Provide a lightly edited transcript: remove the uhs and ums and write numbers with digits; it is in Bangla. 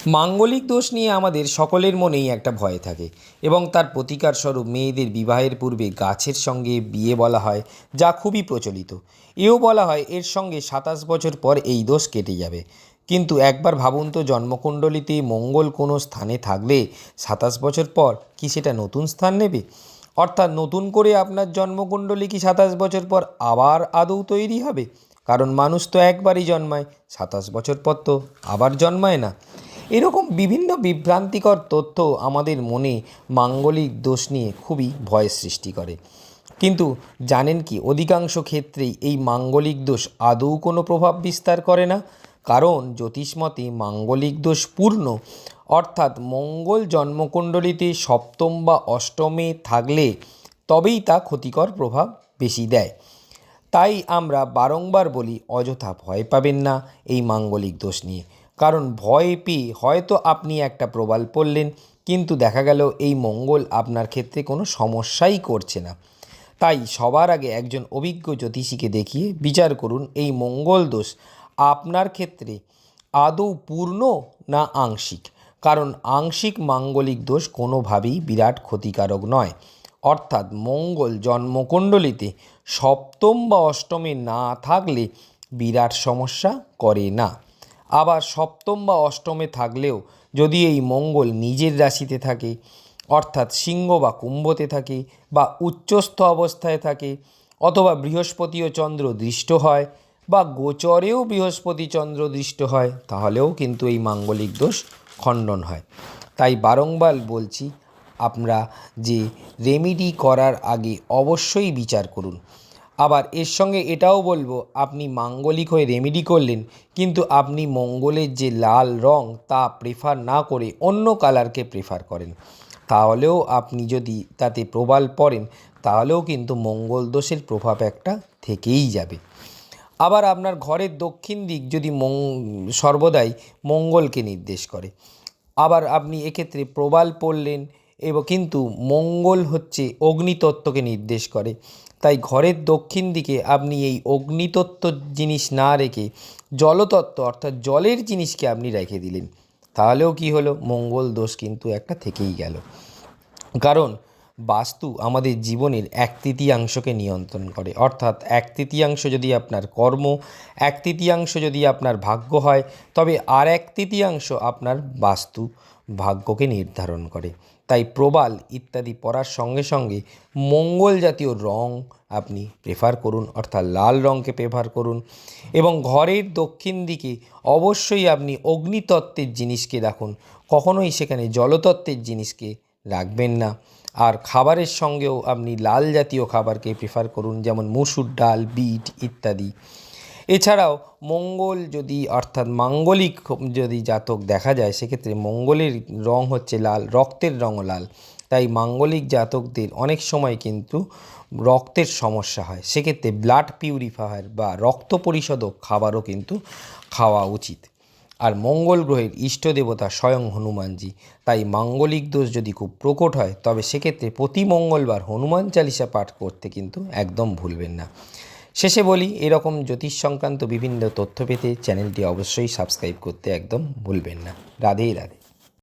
মাঙ্গলিক দোষ নিয়ে আমাদের সকলের মনেই একটা ভয় থাকে এবং তার প্রতিকার স্বরূপ মেয়েদের বিবাহের পূর্বে গাছের সঙ্গে বিয়ে বলা হয়, যা খুবই প্রচলিত। এও বলা হয় এর সঙ্গে ২৭ বছর পর এই দোষ কেটে যাবে। কিন্তু একবার ভাবুন তো, জন্মকুণ্ডলিতে মঙ্গল কোনো স্থানে থাকলে ২৭ বছর পর কি সেটা নতুন স্থান নেবে? অর্থাৎ নতুন করে আপনার জন্মকুণ্ডলী কি ২৭ বছর পর আবার আদৌ তৈরি হবে? কারণ মানুষ তো একবারই জন্মায়, ২৭ বছর পর তো আবার জন্মায় না। এরকম বিভিন্ন বিভ্রান্তিকর তথ্য আমাদের মনে মাঙ্গলিক দোষ নিয়ে খুবই ভয়ের সৃষ্টি করে। কিন্তু জানেন কি, অধিকাংশ ক্ষেত্রেই এই মাঙ্গলিক দোষ আদৌ কোনো প্রভাব বিস্তার করে না। কারণ জ্যোতিষমতে মাঙ্গলিক দোষ পূর্ণ, অর্থাৎ মঙ্গল জন্মকুণ্ডলিতে সপ্তম বা অষ্টমে থাকলে তবেই তা ক্ষতিকর প্রভাব বেশি দেয়। তাই আমরা বারংবার বলি, অযথা ভয় পাবেন না এই মাঙ্গলিক দোষ নিয়ে। কারণ ভয় পেয়ে হয়তো আপনি একটা প্রবাল পড়লেন, কিন্তু দেখা গেল এই মঙ্গল আপনার ক্ষেত্রে কোনো সমস্যাই করছে না। তাই সবার আগে একজন অভিজ্ঞ জ্যোতিষীকে দেখিয়ে বিচার করুন এই মঙ্গল দোষ আপনার ক্ষেত্রে আদৌ পূর্ণ না আংশিক। কারণ আংশিক মাঙ্গলিক দোষ কোনোভাবেই বিরাট ক্ষতিকারক নয়। অর্থাৎ মঙ্গল জন্মকুণ্ডলিতে সপ্তম বা অষ্টমে না থাকলে বিরাট সমস্যা করে না। আবার সপ্তম বা অষ্টমে থাকলেও যদি এই মঙ্গল নিজের রাশিতে থাকে, অর্থাৎ সিংহ বা কুম্ভতে থাকে, বা উচ্চস্থ অবস্থায় থাকে, অথবা বৃহস্পতি ও চন্দ্র দৃষ্ট হয়, বা গোচরেও বৃহস্পতি চন্দ্র দৃষ্ট হয়, তাহলেও কিন্তু এই মাঙ্গলিক দোষ খণ্ডন হয়। তাই বারংবার বলছি, আমরা যে রেমেডি করার আগে অবশ্যই বিচার করুন। আবার এর সঙ্গে এটাও বলবো, আপনি মাঙ্গলিক হয়ে রেমেডি করলেন, কিন্তু আপনি মঙ্গলের যে লাল রং তা প্রেফার না করে অন্য কালারকে প্রেফার করেন, তাহলেও আপনি যদি তাতে প্রবাল পড়েন, তাহলেও কিন্তু মঙ্গল দোষের প্রভাব একটা থেকেই যাবে। আবার আপনার ঘরের দক্ষিণ দিক যদি সর্বদাই মঙ্গলকে নির্দেশ করে, আবার আপনি এক্ষেত্রে প্রবাল পড়লেন, এবং কিন্তু মঙ্গল হচ্ছে অগ্নিতত্ত্বকে নির্দেশ করে, তাই ঘরের দক্ষিণ দিকে আপনি এই অগ্নিতত্ত্ব জিনিস না রেখে জলতত্ত্ব অর্থাৎ জলের জিনিসকে আপনি রেখে দিলেন, তাহলেও কি হলো, মঙ্গল দোষ কিন্তু একটা থেকেই গেল। কারণ বাস্তু আমাদের জীবনের 1/3 নিয়ন্ত্রণ করে। অর্থাৎ 1/3 যদি আপনার কর্ম, 1/3 যদি আপনার ভাগ্য হয়, তবে আর 1/3 আপনার বাস্তু ভাগ্যকে নির্ধারণ করে। তাই প্রবাল ইত্যাদি পড়ার সঙ্গে সঙ্গে মঙ্গল জাতীয় রং আপনি প্রেফার করুন, অর্থাৎ লাল রঙকে প্রেফার করুন। এবং ঘরের দক্ষিণ দিকে অবশ্যই আপনি অগ্নিতত্ত্বের জিনিসকে রাখুন, কখনোই সেখানে জলতত্ত্বের জিনিসকে রাখবেন না। আর খাবারের সঙ্গেও আপনি লাল জাতীয় খাবারকে প্রেফার করুন, যেমন মসুর ডাল, বিট ইত্যাদি। এছাড়াও মঙ্গল যদি, অর্থাৎ মাঙ্গলিক যদি জাতক দেখা যায়, সেক্ষেত্রে মঙ্গলের রং হচ্ছে লাল, রক্তের রঙও লাল। তাই মাঙ্গলিক জাতকদের অনেক সময় কিন্তু রক্তের সমস্যা হয়, সেক্ষেত্রে ব্লাড পিউরিফায়ার বা রক্ত পরিশোধক খাবারও কিন্তু খাওয়া উচিত। আর মঙ্গল গ্রহের ইষ্ট দেবতা স্বয়ং হনুমানজি। তাই মাঙ্গলিক দোষ যদি খুব প্রকট হয়, তবে সেক্ষেত্রে প্রতি মঙ্গলবার হনুমান চালিসা পাঠ করতে কিন্তু একদম ভুলবেন না। শেষে বলি, এরকম জ্যোতিষ সংক্রান্ত বিভিন্ন তথ্য পেতে চ্যানেলটি অবশ্যই সাবস্ক্রাইব করতে একদম ভুলবেন না। রাধে রাধে।